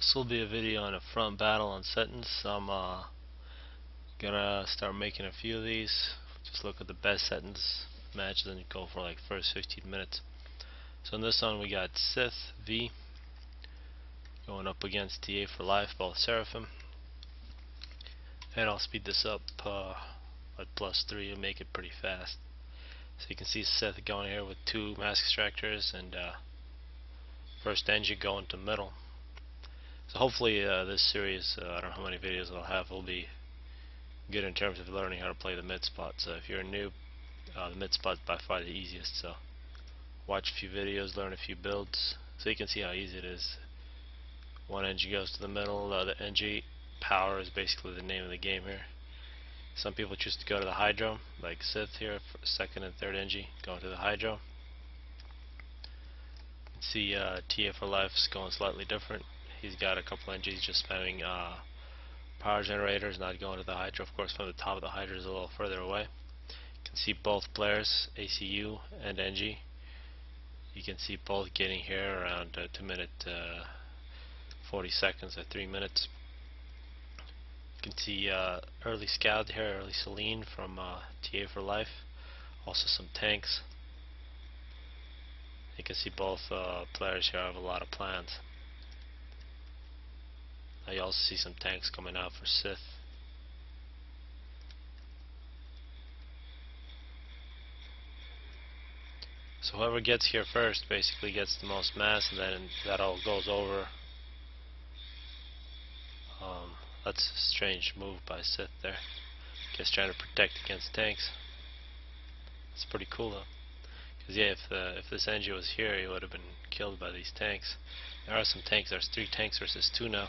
This will be a video on a front battle on Setons. I'm gonna start making a few of these. Just look at the best Setons matches and go for like first 15 minutes. So in this one we got Cyth V going up against TA4Life, both Seraphim. And I'll speed this up at +3 and make it pretty fast. So you can see Cyth going here with 2 mask extractors and first engine going to middle. So hopefully this series, I don't know how many videos I'll have, will be good in terms of learning how to play the mid spot. So if you're a noob, the mid spot is by far the easiest. So watch a few videos, learn a few builds, so you can see how easy it is. One NG goes to the middle, the other NG power is basically the name of the game here. Some people choose to go to the hydro, like Cyth here, for second and third NG going to the hydro. You can see TA4Life is going slightly different. He's got a couple NGs just spamming power generators, not going to the hydro. Of course, from the top of the hydro is a little further away. You can see both players, ACU and NG. You can see both getting here around 2 minutes 40 seconds or 3 minutes. You can see early scout here, early Celine from TA4Life. Also some tanks. You can see both players here have a lot of plans. Now you also see some tanks coming out for Cyth. So whoever gets here first basically gets the most mass, and then that all goes over. That's a strange move by Cyth there. Guess trying to protect against tanks. It's pretty cool though. Because yeah, if this NG was here, he would have been killed by these tanks. There are some tanks. There's 3 tanks versus 2 now.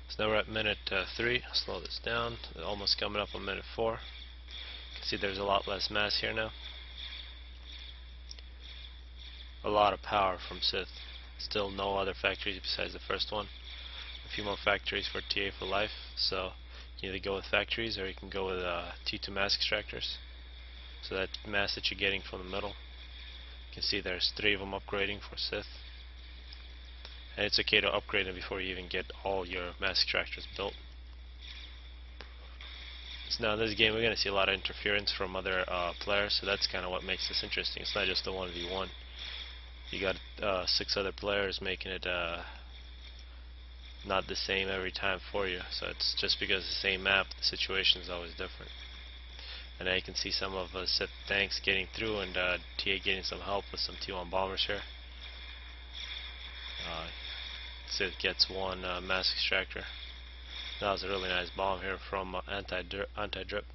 So now we're at minute 3. I'll slow this down. They're almost coming up on minute 4. You can see there's a lot less mass here now. A lot of power from Cyth. Still no other factories besides the first one. A few more factories for TA4Life. So you can either go with factories or you can go with T2 mask extractors. So that mass that you're getting from the middle, you can see there's 3 of them upgrading for Cyth. And it's okay to upgrade them before you even get all your mask extractors built. So now in this game we're going to see a lot of interference from other players, so that's kind of what makes this interesting. It's not just a 1v1. You got 6 other players making it not the same every time for you. So it's just because it's the same map, the situation is always different. And now you can see some of Cyth tanks getting through, and TA getting some help with some T1 bombers here. Cyth gets 1 mask extractor. That was a really nice bomb here from anti-drip.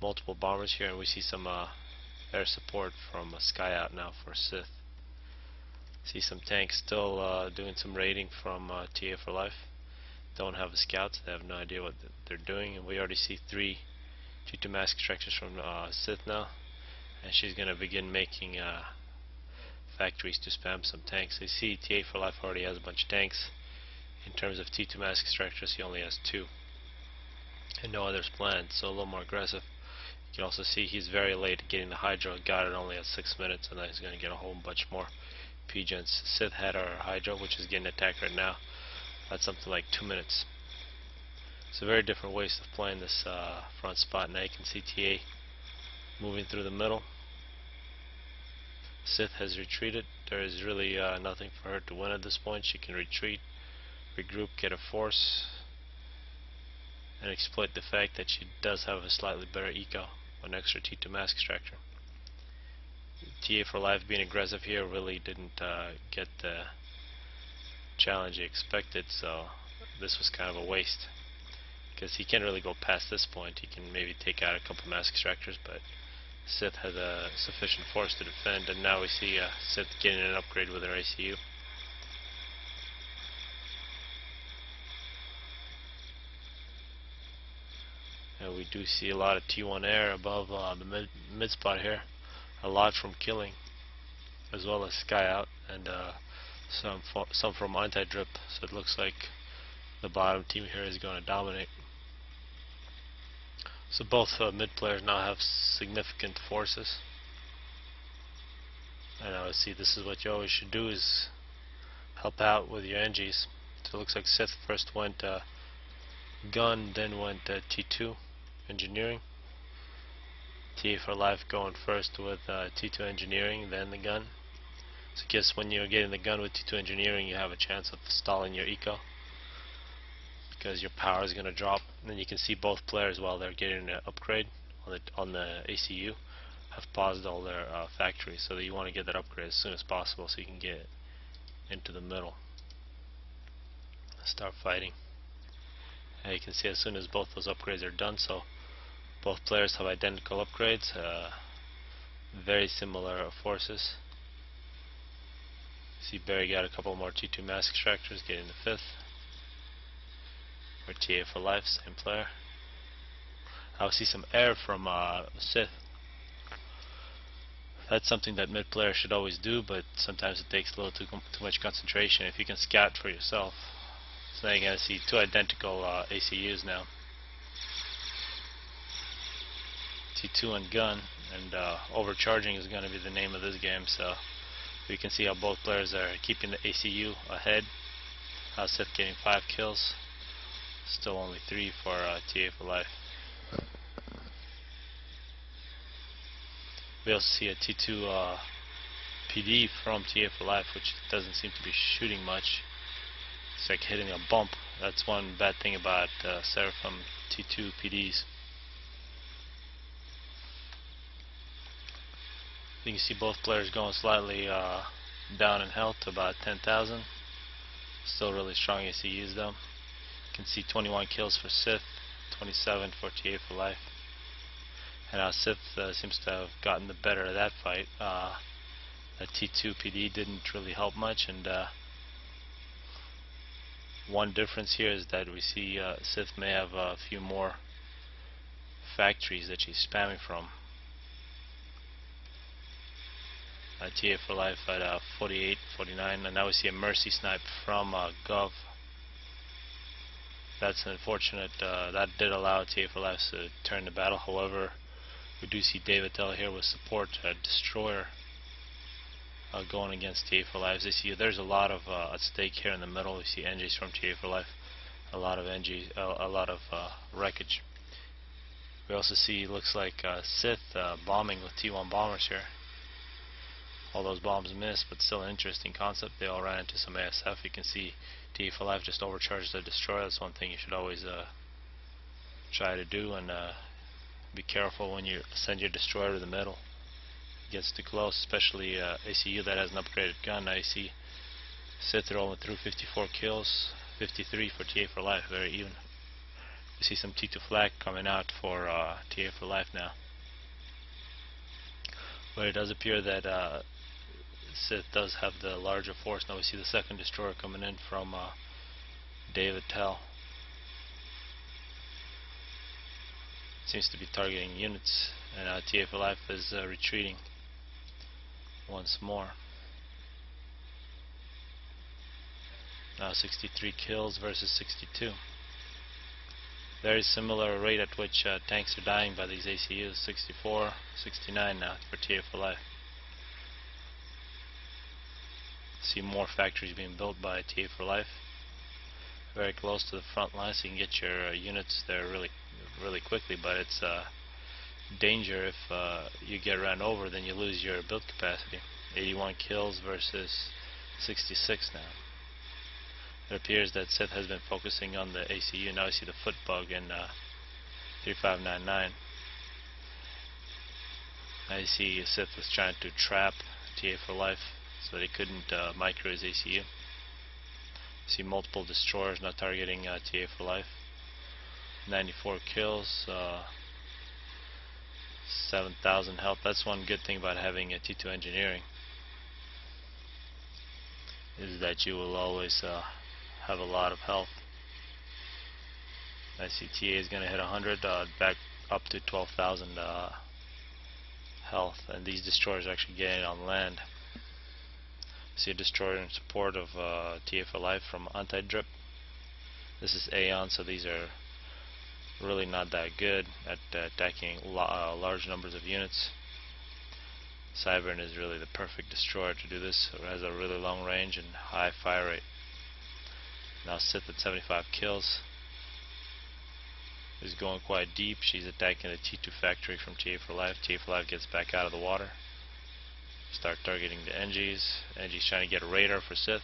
Multiple bombers here, and we see some air support from Sky out now for Cyth. See some tanks still doing some raiding from TA4Life. Don't have a scout, so they have no idea what they're doing. And we already see 3 T2 mask extractors from Cyth now, and she's going to begin making factories to spam some tanks. You see TA4Life already has a bunch of tanks. In terms of T2 mask extractors, he only has 2, and no others planned, so a little more aggressive. You can also see he's very late getting the hydro, got it only at 6 minutes, and then he's going to get a whole bunch more P-gens. Cyth had our hydro, which is getting attacked right now. That's something like 2 minutes. It's a very different ways of playing this front spot. Now you can see TA moving through the middle. Cyth has retreated. There is really nothing for her to win at this point. She can retreat, regroup, get a force, and exploit the fact that she does have a slightly better eco, an extra T2 mask extractor. TA4Life being aggressive here really didn't get the challenge he expected, so this was kind of a waste, because he can't really go past this point. He can maybe take out a couple mask extractors, but Cyth has a sufficient force to defend, and now we see Cyth getting an upgrade with her ACU. And we do see a lot of T1 air above the mid spot here, a lot from killing, as well as sky out, and some from anti-drip. So it looks like the bottom team here is going to dominate. So both mid players now have significant forces. And I would see this is what you always should do, is help out with your NGs. So it looks like Cyth first went gun, then went T2 engineering. TA4Life going first with T2 engineering, then the gun. So I guess when you're getting the gun with T2 engineering, you have a chance of stalling your eco because your power is going to drop. And then you can see both players while they're getting an upgrade on the ACU have paused all their factories, so that you want to get that upgrade as soon as possible so you can get into the middle, start fighting. And you can see as soon as both those upgrades are done, so both players have identical upgrades, very similar forces. See Barry got a couple more T2 mass extractors, getting the 5th. Or TA4Life, same player. I'll see some air from Cyth. That's something that mid players should always do, but sometimes it takes a little too much concentration. If you can scout for yourself. So now you're going to see two identical ACUs now. T2 and gun, and overcharging is going to be the name of this game. So you can see how both players are keeping the ACU ahead. How Cyth getting 5 kills. Still only 3 for TA4Life. We also see a T2 PD from TA4Life, which doesn't seem to be shooting much. It's like hitting a bump. That's one bad thing about SERA from T2 PDs. You can see both players going slightly down in health to about 10,000. Still really strong ACUs though. You can see 21 kills for Cyth, 27 for TA4Life. And Cyth seems to have gotten the better of that fight. The T2 PD didn't really help much, and one difference here is that we see Cyth may have a few more factories that she's spamming from. TA4Life at 48, 49, and now we see a mercy snipe from Gov. That's unfortunate. That did allow TA4Life to turn the battle. However, we do see David Tell here with support, Destroyer, going against TA4Life. There's a lot of at stake here in the middle. We see NGs from TA4Life, a lot of NGs, a lot of wreckage. We also see, looks like Cyth bombing with T1 bombers here. All those bombs missed, but still an interesting concept. They all ran into some ASF. You can see TA4Life just overcharged the Destroyer. That's one thing you should always try to do, and be careful when you send your Destroyer to the middle. It gets too close, especially ACU that has an upgraded gun. Now you see Cyth rolling through 54 kills, 53 for TA4Life, very even. We see some T2 flag coming out for TA4Life now. But it does appear that Cyth does have the larger force. Now we see the second Destroyer coming in from David Tell. Seems to be targeting units, and TA4Life is retreating once more. Now 63 kills versus 62. Very similar rate at which tanks are dying by these ACUs. 64, 69 now for TA4Life. See more factories being built by TA4Life. Very close to the front line, so you can get your units there really quickly, but it's danger if you get ran over, then you lose your build capacity. 81 kills versus 66 now. It appears that Cyth has been focusing on the ACU. Now you see the foot bug in 3599. Now you see Cyth was trying to trap TA4Life so they couldn't micro his ACU. You see multiple destroyers now targeting TA4Life. 94 kills, 7,000 health. That's one good thing about having a T2 engineering, is that you will always have a lot of health. I see TA is going to hit 100, back up to 12,000 health, and these destroyers are actually getting on land. See a destroyer in support of TA4Life from Anti-Drip. This is Aeon, so these are really not that good at attacking large numbers of units. Cybern is really the perfect destroyer to do this. It has a really long range and high fire rate. Now Cyth at 75 kills is going quite deep. She's attacking the T2 factory from TA4Life. TA4Life gets back out of the water. Start targeting the NGs. NG's trying to get a radar for Cyth.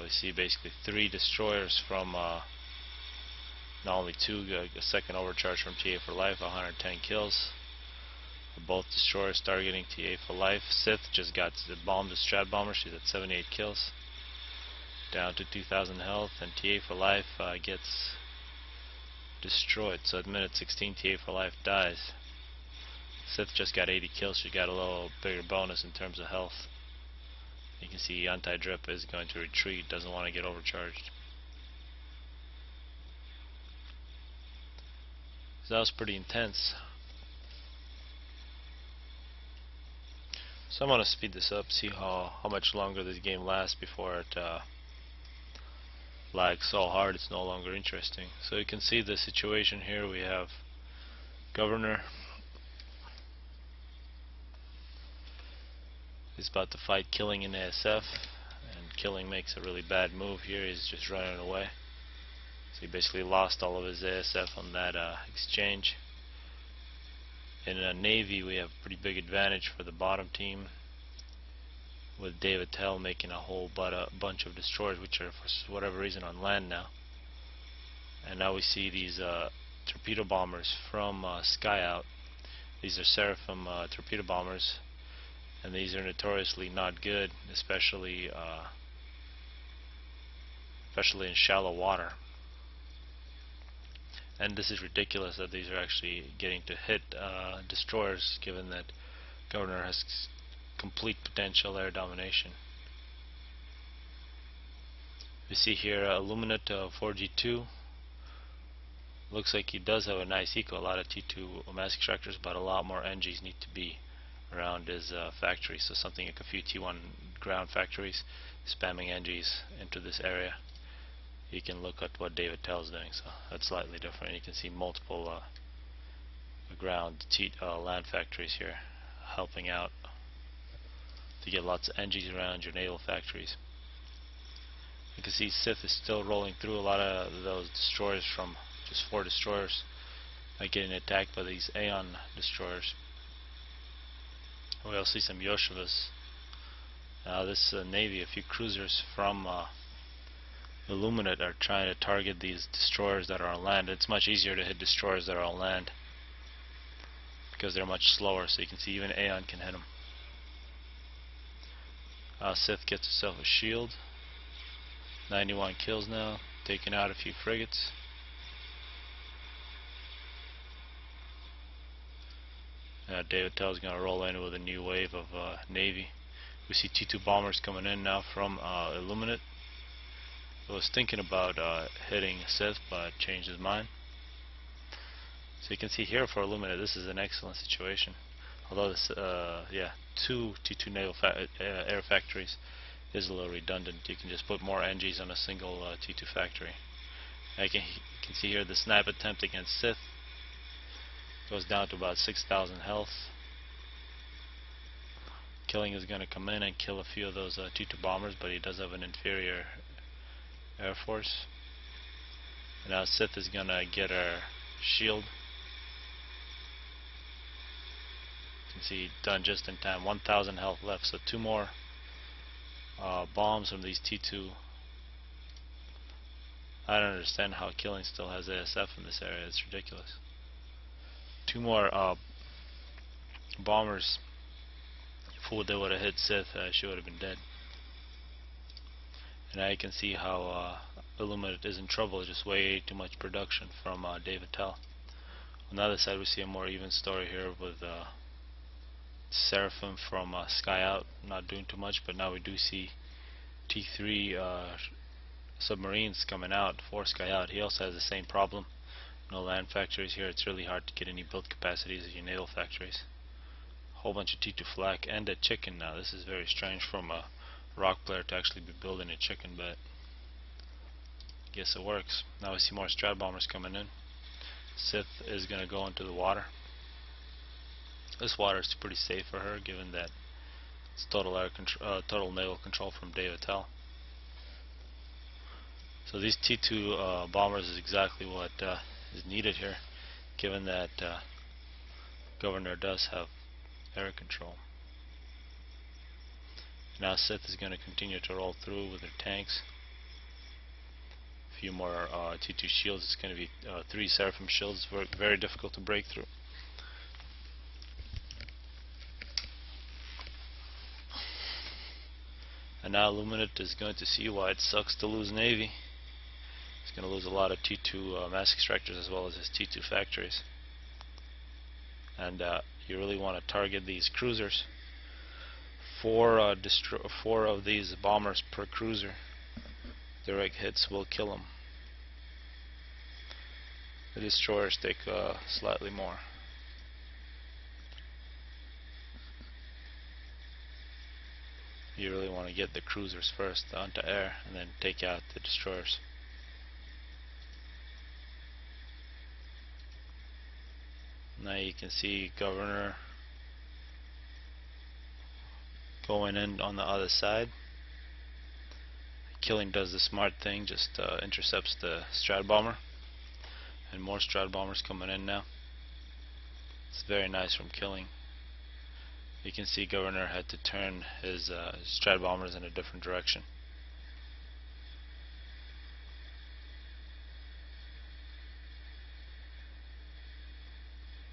We see basically 3 destroyers from not only 2, a second overcharge from TA4Life, 110 kills. Both destroyers targeting TA4Life. Cyth just got bombed the strat bomber. She's at 78 kills, down to 2,000 health, and TA4Life gets destroyed. So at minute 16, TA4Life dies. Cyth just got 80 kills. She got a little bigger bonus in terms of health. You can see anti-drip is going to retreat, doesn't want to get overcharged. So that was pretty intense. So I'm going to speed this up, see how much longer this game lasts before it lags so hard it's no longer interesting. So you can see the situation here. We have Governor. He's about to fight Killing in ASF, and Killing makes a really bad move here. He's just running away. So he basically lost all of his ASF on that exchange. In Navy, we have a pretty big advantage for the bottom team, with David Tell making a whole bunch of destroyers, which are for whatever reason on land now. And now we see these torpedo bombers from Skyout. These are Seraphim torpedo bombers, and these are notoriously not good, especially in shallow water. And this is ridiculous that these are actually getting to hit destroyers, given that Governor has complete potential air domination. We see here Illuminate 4G2. Looks like he does have a nice eco, a lot of T2 mass extractors, but a lot more NGs need to be around his factory. So something like a few T1 ground factories spamming NGs into this area. You can look at what David Tell's doing, so that's slightly different. You can see multiple ground land factories here helping out to get lots of NGs around your naval factories. You can see Cyth is still rolling through a lot of those destroyers from just 4 destroyers, getting attacked by these Aeon destroyers. We also see some Yoshivas. This Navy, a few cruisers from Illuminate are trying to target these destroyers that are on land. It's much easier to hit destroyers that are on land because they're much slower, so you can see even Aeon can hit them. Cyth gets herself a shield. 91 kills now, taking out a few frigates. David Tell is going to roll in with a new wave of Navy. We see T2 bombers coming in now from Illuminate. I was thinking about hitting Cyth, but changed his mind. So you can see here for Illuminate, this is an excellent situation. Although this, 2 T2 naval air factories is a little redundant. You can just put more NGs on a single T2 factory. You can see here the snipe attempt against Cyth goes down to about 6,000 health. Killing is going to come in and kill a few of those T2 bombers, but he does have an inferior air force. And now Cyth is going to get our shield. You can see done just in time. 1,000 health left, so 2 more bombs from these T2. I don't understand how Killing still has ASF in this area. It's ridiculous. 2 more bombers. If they would have hit Cyth, she would have been dead. And now you can see how Illuminate is in trouble. Just way too much production from David Tell. On the other side, we see a more even story here with Seraphim from Skyout not doing too much, but now we do see T3 submarines coming out for Skyout. He also has the same problem. No land factories here. It's really hard to get any build capacities as your naval factories. A whole bunch of T2 flak and a chicken now. This is very strange from a rock player to actually be building a chicken, but I guess it works. Now we see more strat bombers coming in. Cyth is going to go into the water. This water is pretty safe for her, given that It's total naval control from David Tell. So these T2 bombers is exactly what is needed here, given that Governor does have air control. Now Cyth is going to continue to roll through with their tanks. A few more T2 shields. It's going to be 3 Seraphim shields. Very difficult to break through. And now Luminate is going to see why it sucks to lose Navy. He's going to lose a lot of T2 mass extractors as well as his T2 factories. And you really want to target these cruisers. 4 of these bombers per cruiser. Direct hits will kill them. The destroyers take slightly more. You really want to get the cruisers first onto air and then take out the destroyers. Now you can see Governor going in on the other side. Killing does the smart thing, just intercepts the Strat Bomber, and more Strat Bombers coming in now. It's very nice from Killing. You can see Governor had to turn his Strat Bombers in a different direction.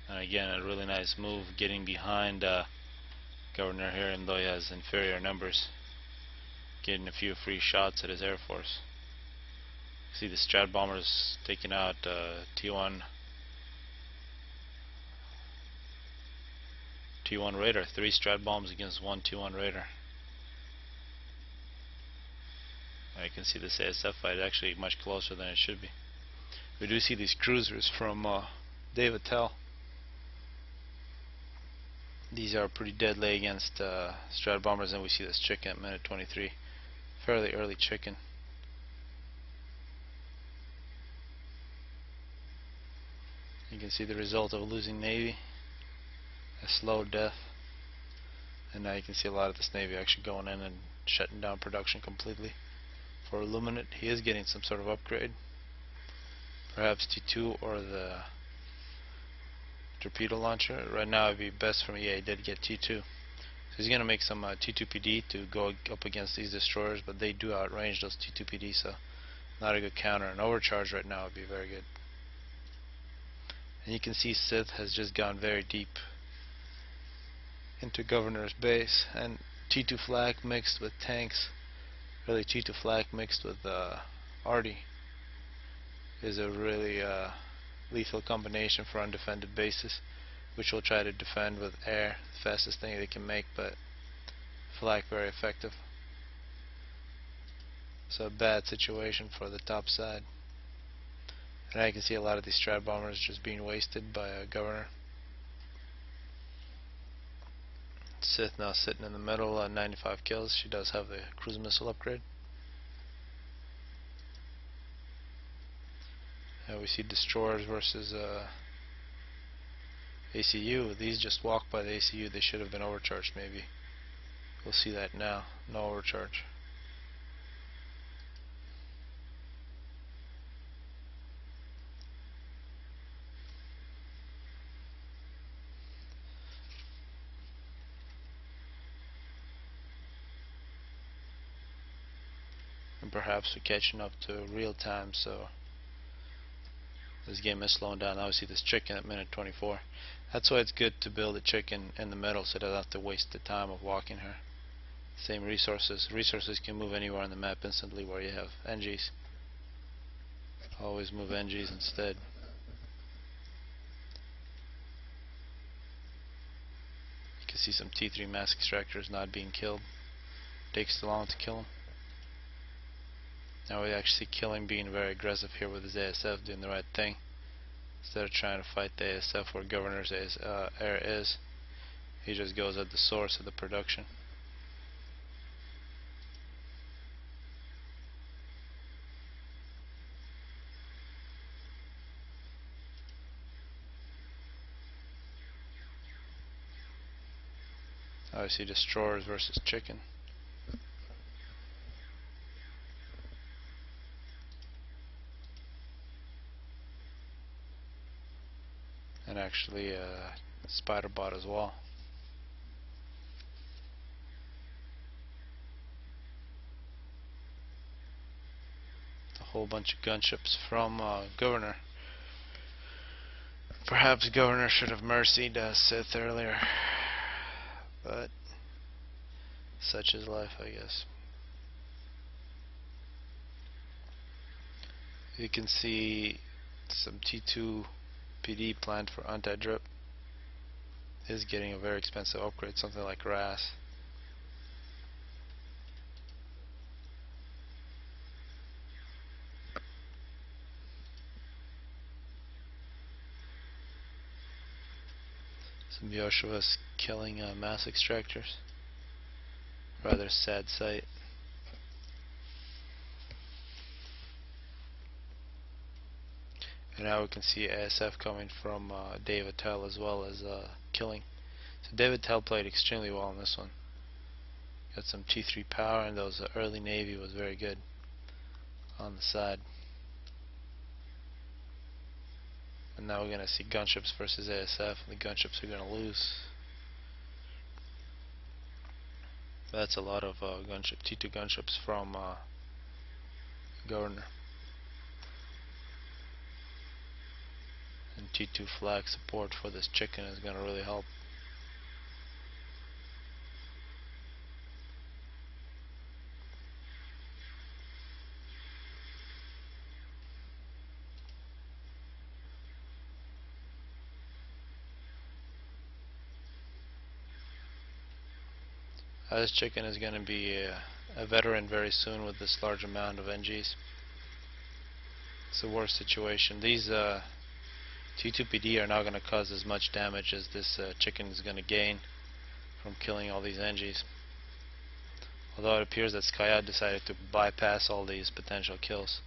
And again, a really nice move getting behind Governor here, even though he has inferior numbers, getting a few free shots at his Air Force. See the Strat Bombers taking out T1 Raider. 3 Strat Bombs against 1 T1 Raider. You can see this ASF fight actually much closer than it should be. We do see these cruisers from David Tell. These are pretty deadly against Strat Bombers, and we see this chicken at minute 23. Fairly early chicken. You can see the result of losing Navy. A slow death. And now you can see a lot of this Navy actually going in and shutting down production completely. For Illuminate, he is getting some sort of upgrade. Perhaps T2 or the torpedo launcher. Right now it would be best for me. Yeah, he did get T2. So he's going to make some T2PD to go up against these destroyers, but they do outrange those T2PD, so not a good counter. An overcharge right now would be very good. And you can see Cyth has just gone very deep into Governor's base, and T2 flak mixed with tanks, really T2 flak mixed with Arty, is a really lethal combination for undefended bases, which we'll try to defend with air, the fastest thing they can make, but flak very effective. So a bad situation for the top side. And I can see a lot of these Strat Bombers just being wasted by a Governor. Cyth now sitting in the middle at 95 kills. She does have the cruise missile upgrade. We see destroyers versus ACU. These just walked by the ACU. They should have been overcharged maybe. We'll see that now. No overcharge. And perhaps we're catching up to real time, so this game is slowing down. Now we see this chicken at minute 24. That's why it's good to build a chicken in the middle, so it doesn't have to waste the time of walking her. Same resources. Resources can move anywhere on the map instantly where you have NGs. Always move NGs instead. You can see some T3 mass extractors not being killed. Takes too long to kill them. Now we actually see Killing being very aggressive here with his ASF, doing the right thing. Instead of trying to fight the ASF where Governor's air is, he just goes at the source of the production. we see destroyers versus chicken. And actually spider bot as well. A whole bunch of gunships from Governor. Perhaps Governor should have mercied Cyth earlier, but such is life, I guess. You can see some T2 PD planned for anti-drip. Is getting a very expensive upgrade, something like RAS. Some Yoshua's killing mass extractors. Rather sad sight. And now we can see ASF coming from David Tell as well as killing. So David Tell played extremely well in this one. Got some T3 power, and those early Navy was very good on the side. And now we're going to see gunships versus ASF, and the gunships are going to lose. That's a lot of gunship, T2 gunships from Governor. And T2 flag support for this chicken is going to really help. This chicken is going to be a veteran very soon with this large amount of NGs. It's the worst situation. These T2PD are not going to cause as much damage as this chicken is going to gain from killing all these NGs. Although it appears that Skyat decided to bypass all these potential kills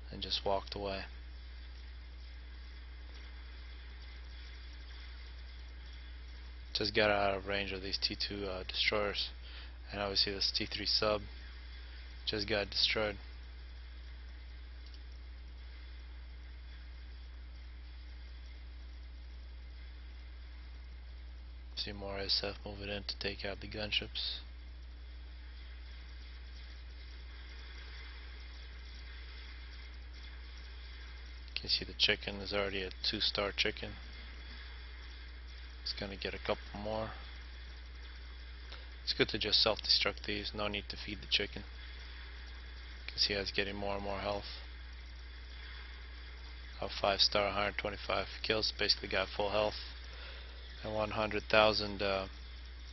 and just walked away. Just got out of range of these T2 destroyers, and obviously this T3 sub just got destroyed. See more SF moving in to take out the gunships. You can see the chicken is already a 2-star chicken. It's gonna get a couple more. It's good to just self-destruct these, no need to feed the chicken. You can see how it's getting more and more health. A 5-star, 125 kills, basically got full health. And 100,000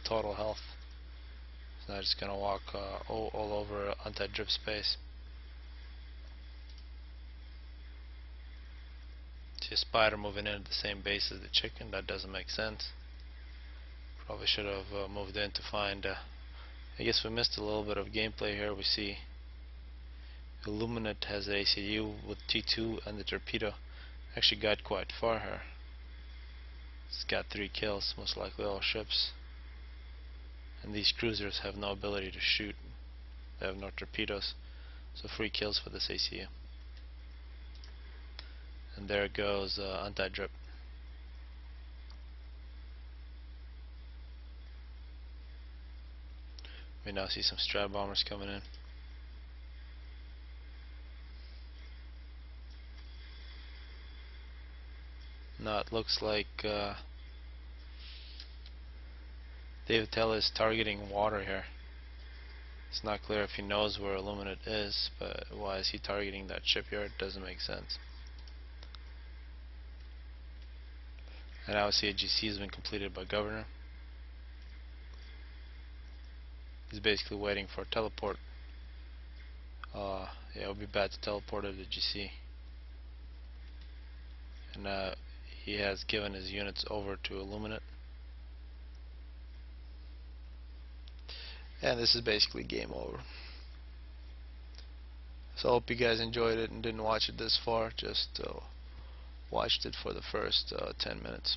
total health. So now just gonna walk all over anti-drip space. See a spider moving in at the same base as the chicken. That doesn't make sense. Probably should have moved in to find. I guess we missed a little bit of gameplay here. We see Illuminate has ACU with T2 and the torpedo. Actually got quite far here. It's got 3 kills, most likely all ships. And these cruisers have no ability to shoot. They have no torpedoes. So 3 kills for this ACU. And there goes anti-drip. We now see some strat bombers coming in. Now it looks like David Tell is targeting water here. It's not clear if he knows where Illuminate is, but why is he targeting that shipyard? Doesn't make sense. And now we see a GC has been completed by Governor. He's basically waiting for a teleport. Yeah, it would be bad to teleport to the GC. And he has given his units over to Illuminate. And this is basically game over. So I hope you guys enjoyed it and didn't watch it this far. Just watched it for the first 10 minutes.